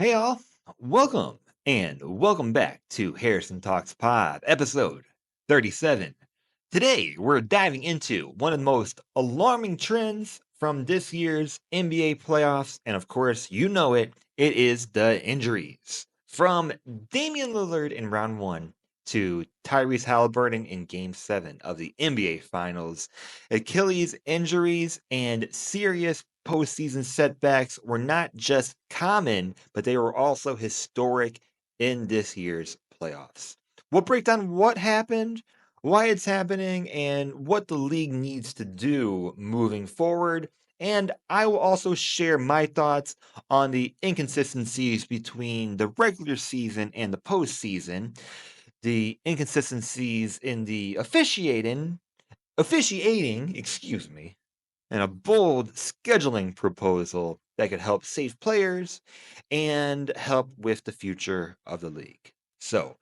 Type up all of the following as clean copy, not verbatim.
Hey all, welcome back to Harrison Talks Pod, episode 37. Today, we're diving into one of the most alarming trends from this year's NBA playoffs, and of course, you know it is the injuries. From Damian Lillard in round one to Tyrese Haliburton in game seven of the NBA Finals, Achilles injuries and serious postseason setbacks were not just common, but they were also historic in this year's playoffs. We'll break down what happened, why it's happening, and what the league needs to do moving forward. And I will also share my thoughts on the inconsistencies between the regular season and the postseason, the inconsistencies in the officiating, excuse me, and a bold scheduling proposal that could help save players and help with the future of the league. So,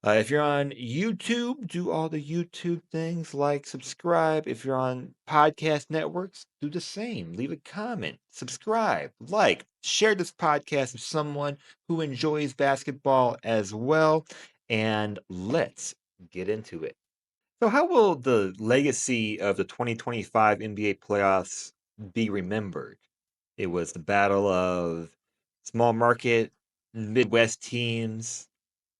if you're on YouTube, do all the YouTube things like subscribe. If you're on podcast networks, do the same. Leave a comment, subscribe, share this podcast with someone who enjoys basketball as well. And let's get into it. So, how will the legacy of the 2025 NBA playoffs be remembered? It was the battle of small market Midwest teams,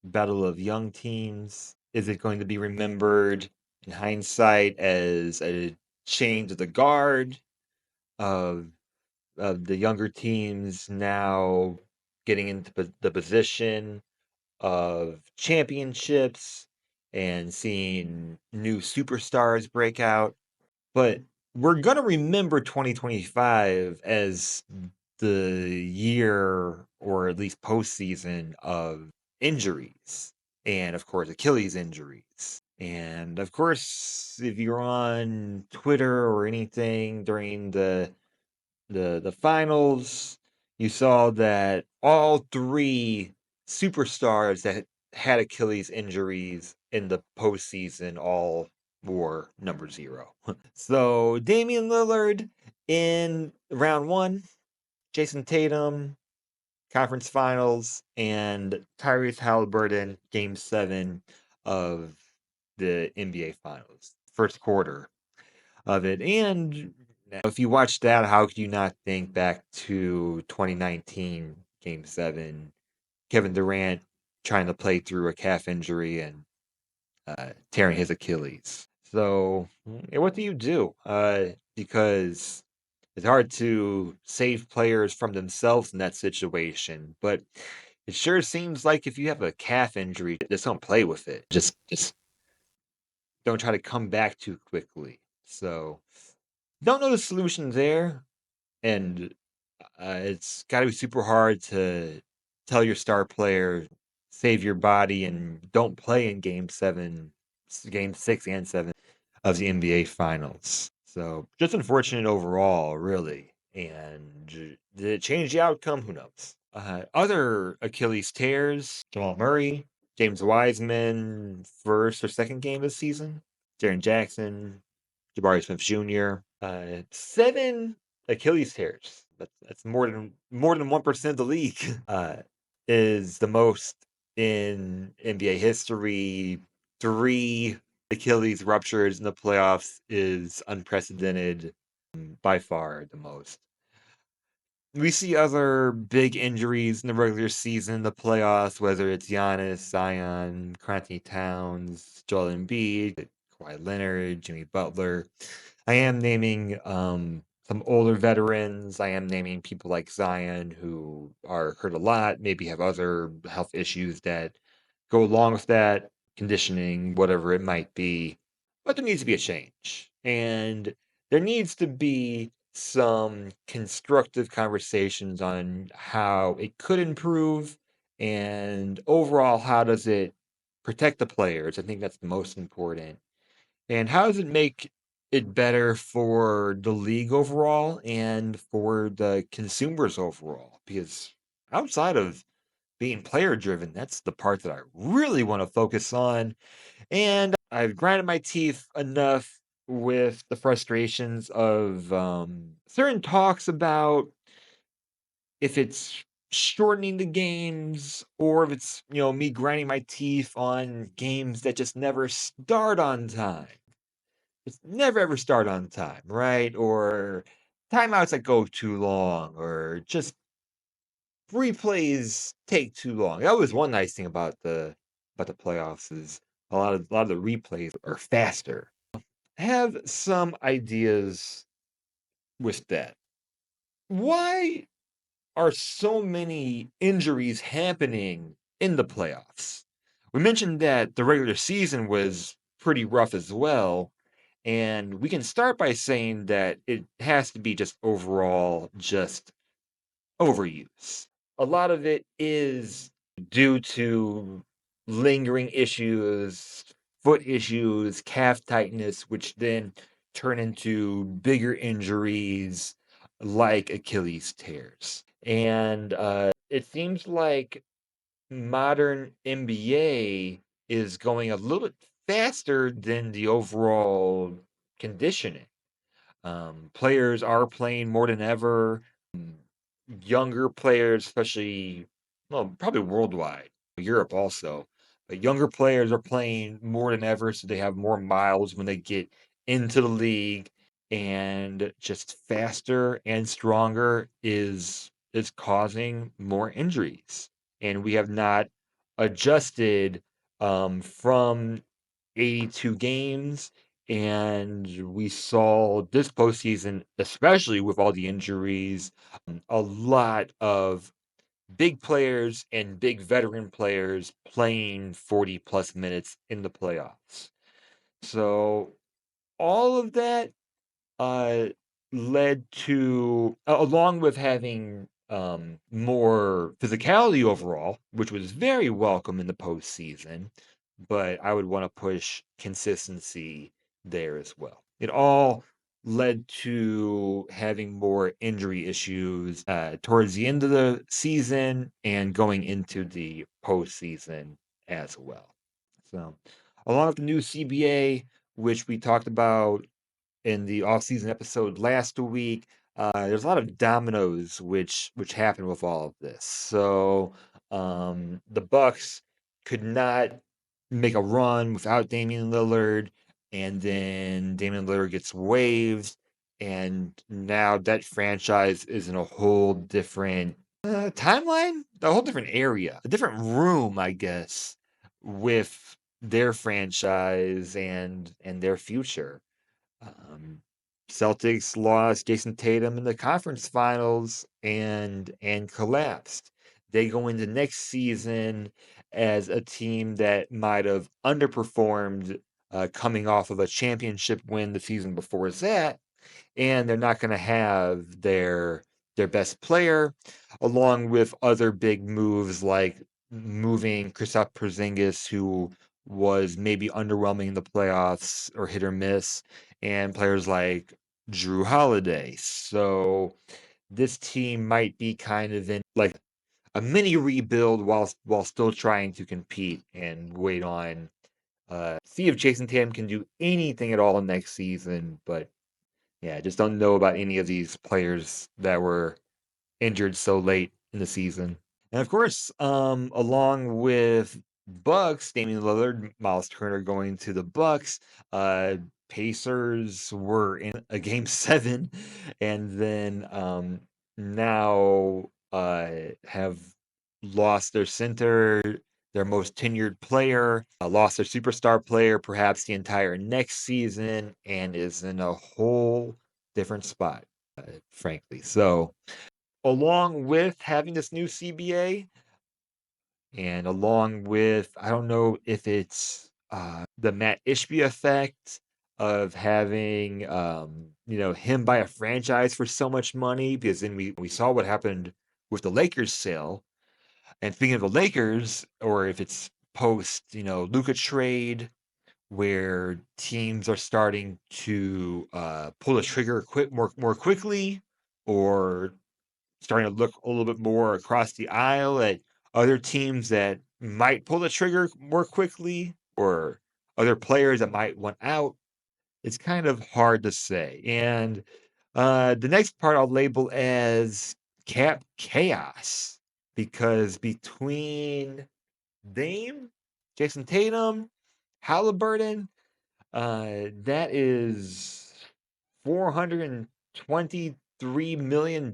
battle of young teams. Is it going to be remembered in hindsight as a change of the guard of the younger teams now getting into the position of championships and seeing new superstars break out? But we're going to remember 2025 as the year, or at least postseason, of injuries. And of course, Achilles injuries. And of course, if you're on Twitter or anything during the finals, you saw that all three superstars that had Achilles injuries in the postseason all wore number 0. So Damian Lillard in round one, Jason Tatum, conference finals, and Tyrese Haliburton, game seven of the NBA finals, first quarter of it. And if you watch that, how could you not think back to 2019 game seven, Kevin Durant trying to play through a calf injury and tearing his Achilles? So, what do you do? Because it's hard to save players from themselves in that situation, but it sure seems like if you have a calf injury, just don't play with it. Just don't try to come back too quickly. So, don't know the solution there, and it's got to be super hard to tell your star player save your body and don't play in game 6 and 7 of the NBA Finals. So just unfortunate overall, really. And did it change the outcome? Who knows? Other Achilles tears: Jamal Murray, James Wiseman, first or second game of the season, Jaren Jackson, Jabari Smith Jr. 7 Achilles tears. That's more than 1% of the league. Is the most in NBA history. 3 Achilles ruptures in the playoffs is unprecedented, by far the most. We see other big injuries in the regular season, the playoffs, whether it's Giannis, Zion, Karl-Anthony Towns, Joel Embiid, Kawhi Leonard, Jimmy Butler. I am naming some older veterans. I am naming people like Zion who are hurt a lot, maybe have other health issues that go along with that, conditioning, whatever it might be. But there needs to be a change. And there needs to be some constructive conversations on how it could improve, and overall, how does it protect the players? I think that's the most important. And how does it make it better for the league overall and for the consumers overall? Because outside of being player driven, that's the part that I really want to focus on. And I've grinded my teeth enough with the frustrations of certain talks about if it's shortening the games, or if it's, me grinding my teeth on games that just never start on time. It's never ever start on time, right? Or timeouts that go too long, or just replays take too long. That was one nice thing about the playoffs is a lot of the replays are faster. Have some ideas with that. Why are so many injuries happening in the playoffs? We mentioned that the regular season was pretty rough as well, and we can start by saying that it has to be just overall just overuse. A lot of it is due to lingering issues, foot issues, calf tightness, which then turn into bigger injuries like Achilles tears. And it seems like modern NBA is going a little bit faster than the overall conditioning. Players are playing more than ever. Mm, Younger players, especially, well, probably worldwide, Europe also, but younger players are playing more than ever, so they have more miles when they get into the league, and just faster and stronger is causing more injuries, and we have not adjusted from 82 games. And we saw this postseason, especially with all the injuries, a lot of big players and big veteran players playing 40 plus minutes in the playoffs. So all of that uh, led to, along with having more physicality overall, which was very welcome in the postseason, but I would want to push consistency there as well. It all led to having more injury issues towards the end of the season and going into the postseason as well. So, along with the new CBA, which we talked about in the off-season episode last week, there's a lot of dominoes which happened with all of this. So the Bucks could not make a run without Damian Lillard, and then Damian Lillard gets waived, and now that franchise is in a whole different timeline, a whole different area, a different room, I guess, with their franchise and their future. Um, Celtics lost Jason Tatum in the conference finals and collapsed. They go into next season as a team that might have underperformed coming off of a championship win the season before that, and they're not going to have their best player, along with other big moves like moving Kristaps Porzingis, who was maybe underwhelming in the playoffs or hit or miss, and players like Drew Holiday. So this team might be kind of in like a mini rebuild while still trying to compete and wait on see if Jason Tatum can do anything at all next season, but yeah, I just don't know about any of these players that were injured so late in the season. And of course, along with Bucks, Damian Lillard, Miles Turner going to the Bucks, uh, Pacers were in a game 7, and then now have lost their center, their most tenured player, lost their superstar player, perhaps the entire next season, and is in a whole different spot, frankly. So, along with having this new CBA, and along with, I don't know if it's the Matt Ishbia effect of having, him buy a franchise for so much money, because then we saw what happened with the Lakers sale. And speaking of the Lakers, or if it's post, Luka trade, where teams are starting to pull the trigger more quickly, or starting to look a little bit more across the aisle at other teams that might pull the trigger more quickly, or other players that might want out. It's kind of hard to say. And the next part I'll label as cap chaos. because between Dame, Jason Tatum, Haliburton, that is $423 million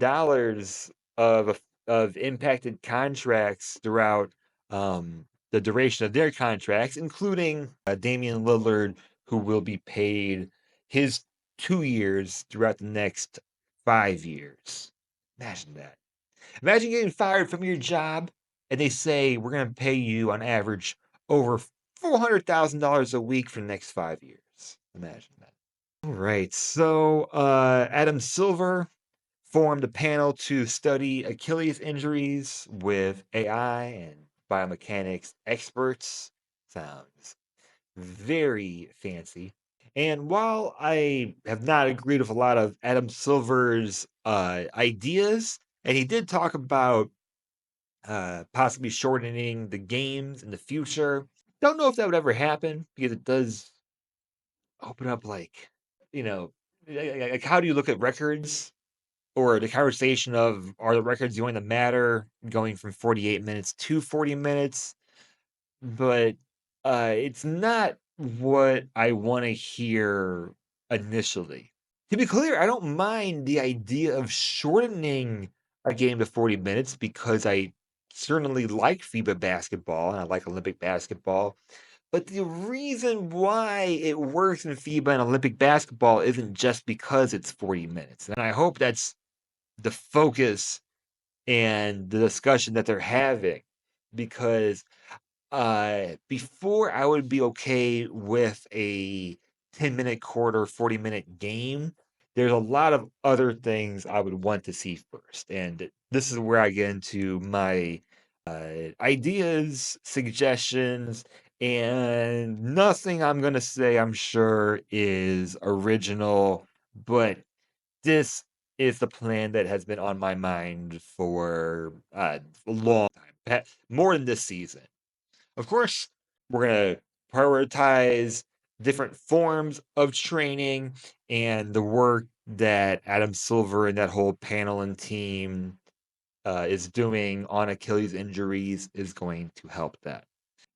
of impacted contracts throughout the duration of their contracts, including Damian Lillard, who will be paid his 2 years throughout the next 5 years. Imagine that. Imagine getting fired from your job and they say, we're going to pay you on average over $400,000 a week for the next 5 years. Imagine that. All right. So, Adam Silver formed a panel to study Achilles injuries with AI and biomechanics experts. Sounds very fancy. And while I have not agreed with a lot of Adam Silver's ideas, and he did talk about possibly shortening the games in the future, don't know if that would ever happen because it does open up, like, you know, like how do you look at records or the conversation of are the records going to matter going from 48 minutes to 40 minutes? But it's not what I want to hear initially. To be clear, I don't mind the idea of shortening a game to 40 minutes because I certainly like FIBA basketball and I like Olympic basketball. But the reason why it works in FIBA and Olympic basketball isn't just because it's 40 minutes. And I hope that's the focus and the discussion that they're having because before I would be okay with a 10-minute quarter, 40-minute game. There's a lot of other things I would want to see first. And this is where I get into my ideas, suggestions, and nothing I'm going to say, I'm sure, is original, but this is the plan that has been on my mind for a long time, more than this season. Of course, we're going to prioritize different forms of training, and the work that Adam Silver and that whole panel and team is doing on Achilles injuries is going to help that.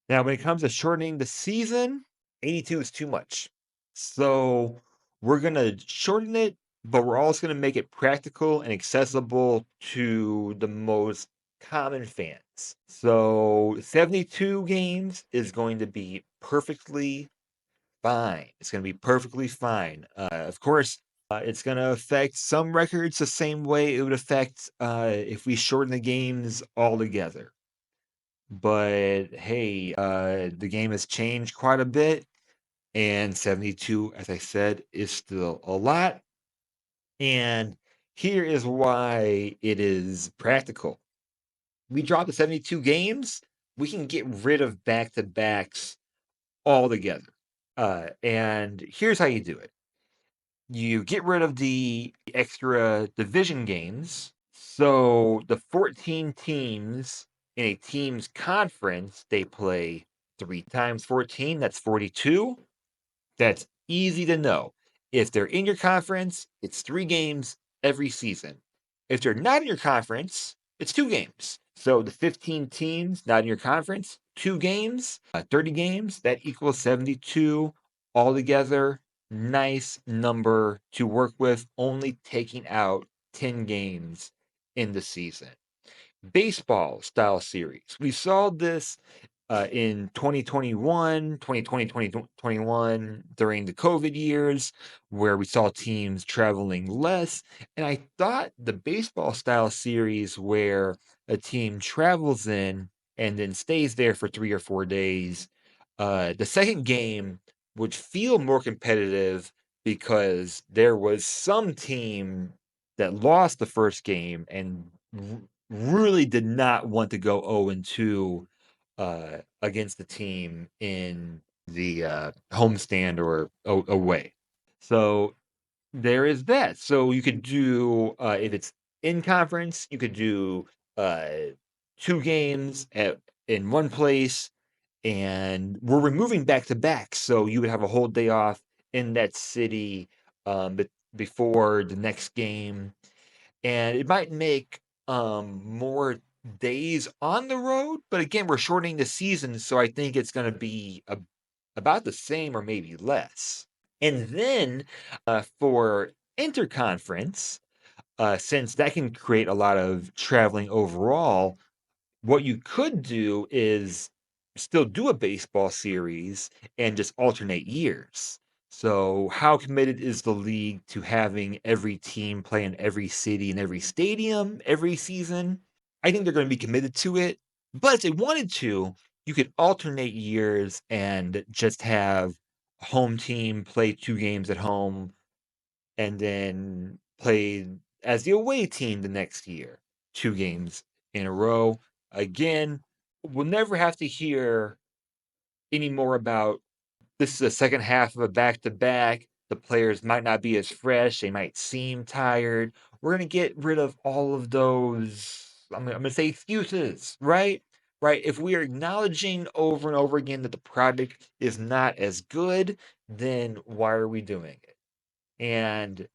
Now, when it comes to shortening the season, 82 is too much. So we're going to shorten it, but we're also going to make it practical and accessible to the most common fans. So 72 games is going to be perfectly fine. It's going to be perfectly fine. Of course, it's going to affect some records the same way it would affect if we shorten the games altogether. But hey, the game has changed quite a bit, and 72, as I said, is still a lot. And here is why it is practical. We drop to 72 games, we can get rid of back to backs altogether. And here's how you do it: you get rid of the extra division games. So the 14 teams in a team's conference, they play 3 times 14, that's 42. That's easy to know. If they're in your conference, it's 3 games every season. If they're not in your conference, it's 2 games. So the 15 teams not in your conference, 2 games, 30 games, that equals 72 altogether. Nice number to work with, only taking out 10 games in the season. Baseball style series. We saw this in 2021, 2020, 2021, during the COVID years, where we saw teams traveling less. And I thought the baseball style series, where a team travels in and then stays there for 3 or 4 days, the second game would feel more competitive because there was some team that lost the first game and really did not want to go 0-2 against the team in the homestand or away. So there is that. So you could do if it's in conference, you could do uh, 2 games in one place, and we're removing back to back. So you would have a whole day off in that city but before the next game, and it might make more days on the road, but again, we're shortening the season, so I think it's going to be about the same or maybe less. And then for interconference, since that can create a lot of traveling overall, what you could do is still do a baseball series and just alternate years. So, how committed is the league to having every team play in every city and every stadium every season? I think they're going to be committed to it. But if they wanted to, you could alternate years and just have home team play 2 games at home and then played as the away team the next year, 2 games in a row. Again, we'll never have to hear any more about this is the second half of a back to back. The players might not be as fresh, they might seem tired. We're going to get rid of all of those, I'm going to say excuses, right? Right. If we are acknowledging over and over again that the product is not as good, then why are we doing it? And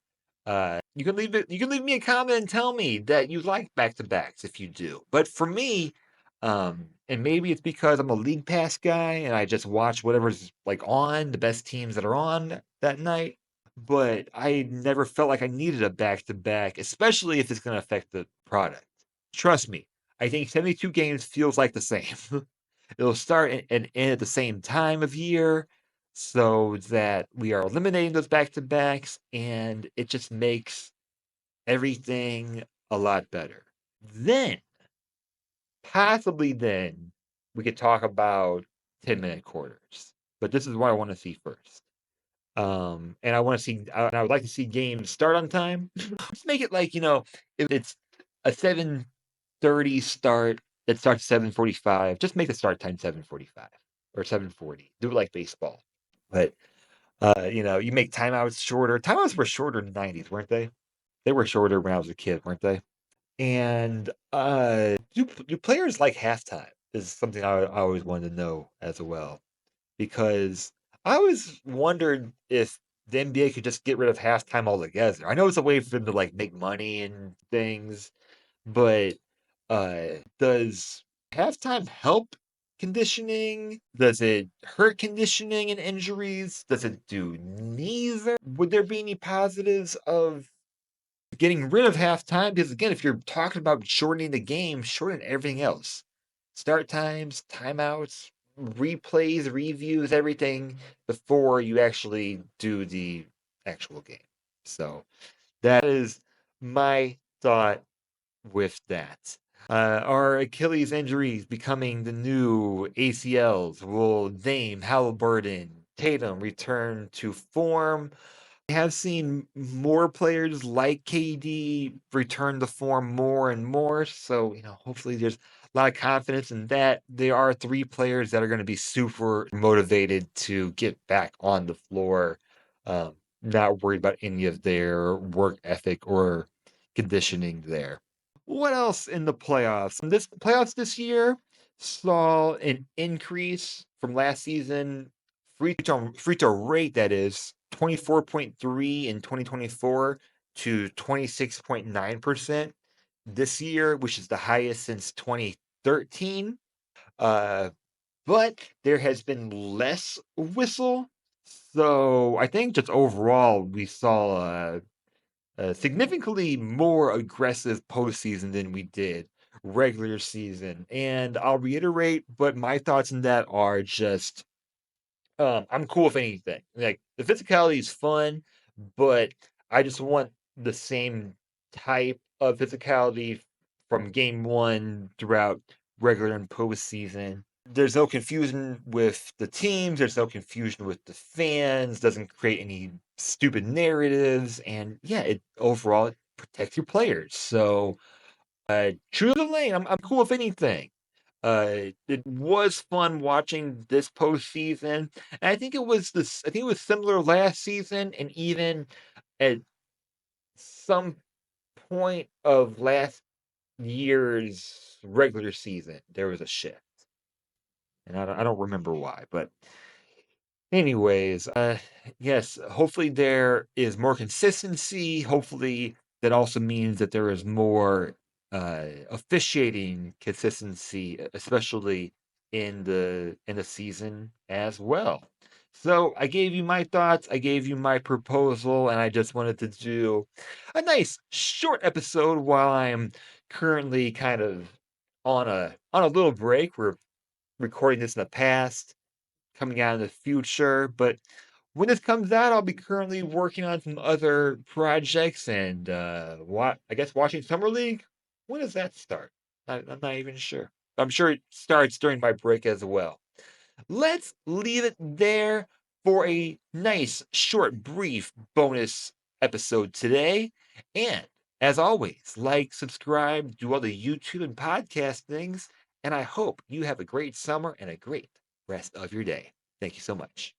you can leave me a comment and tell me that you like back to backs if you do. But for me, and maybe it's because I'm a league pass guy and I just watch whatever's like on the best teams that are on that night. But I never felt like I needed a back to back, especially if it's going to affect the product. Trust me, I think 72 games feels like the same. It'll start and end at the same time of year so that we are eliminating those back to backs and it just makes everything a lot better. Then, possibly then, we could talk about 10-minute quarters. But this is what I want to see first. And I want to see, and I would like to see games start on time. Let's make it like, if it's a 7:30 start that starts 7:45, just make the start time 7:45 or 7:40. Do it like baseball. But you make timeouts shorter. Timeouts were shorter in the 90s, weren't they? They were shorter when I was a kid, weren't they? And do players like halftime? Is something I always wanted to know as well, because I always wondered if the NBA could just get rid of halftime altogether. I know it's a way for them to like make money and things, but does halftime help conditioning? Does it hurt conditioning and injuries? Does it do neither? Would there be any positives of getting rid of halftime? Because again, if you're talking about shortening the game, shorten everything else. Start times, timeouts, replays, reviews, everything before you actually do the actual game. So that is my thought with that. Are Achilles injuries becoming the new ACLs? Will Dame, Haliburton, Tatum return to form? I have seen more players like KD return to form more and more. So, hopefully there's a lot of confidence in that. There are 3 players that are going to be super motivated to get back on the floor, not worried about any of their work ethic or conditioning there. What else in the playoffs? This playoffs this year saw an increase from last season. Free throw rate, that is 24.3 in 2024 to 26.9% this year, which is the highest since 2013. Uh, but there has been less whistle. So I think just overall we saw significantly more aggressive postseason than we did regular season. And I'll reiterate, but my thoughts on that are just I'm cool with anything. Like the physicality is fun, but I just want the same type of physicality from game one throughout regular and postseason. There's no confusion with the teams, there's no confusion with the fans, doesn't create any stupid narratives, and yeah, it overall it protects your players. So true to the lane, I'm cool with anything. It was fun watching this postseason. And I think it was this. I think it was similar last season, and even at some point of last year's regular season, there was a shift, and I don't remember why. But anyways, yes. Hopefully there is more consistency. Hopefully that also means that there is more officiating consistency, especially in the season as well. So I gave you my thoughts, I gave you my proposal, and I just wanted to do a nice short episode while I'm currently kind of on a little break. We're recording this in the past, coming out in the future, but when this comes out, I'll be currently working on some other projects and what I guess watching Summer League. When does that start? I'm not even sure. I'm sure it starts during my break as well. Let's leave it there for a nice, short, brief bonus episode today. And as always, like, subscribe, do all the YouTube and podcast things. And I hope you have a great summer and a great rest of your day. Thank you so much.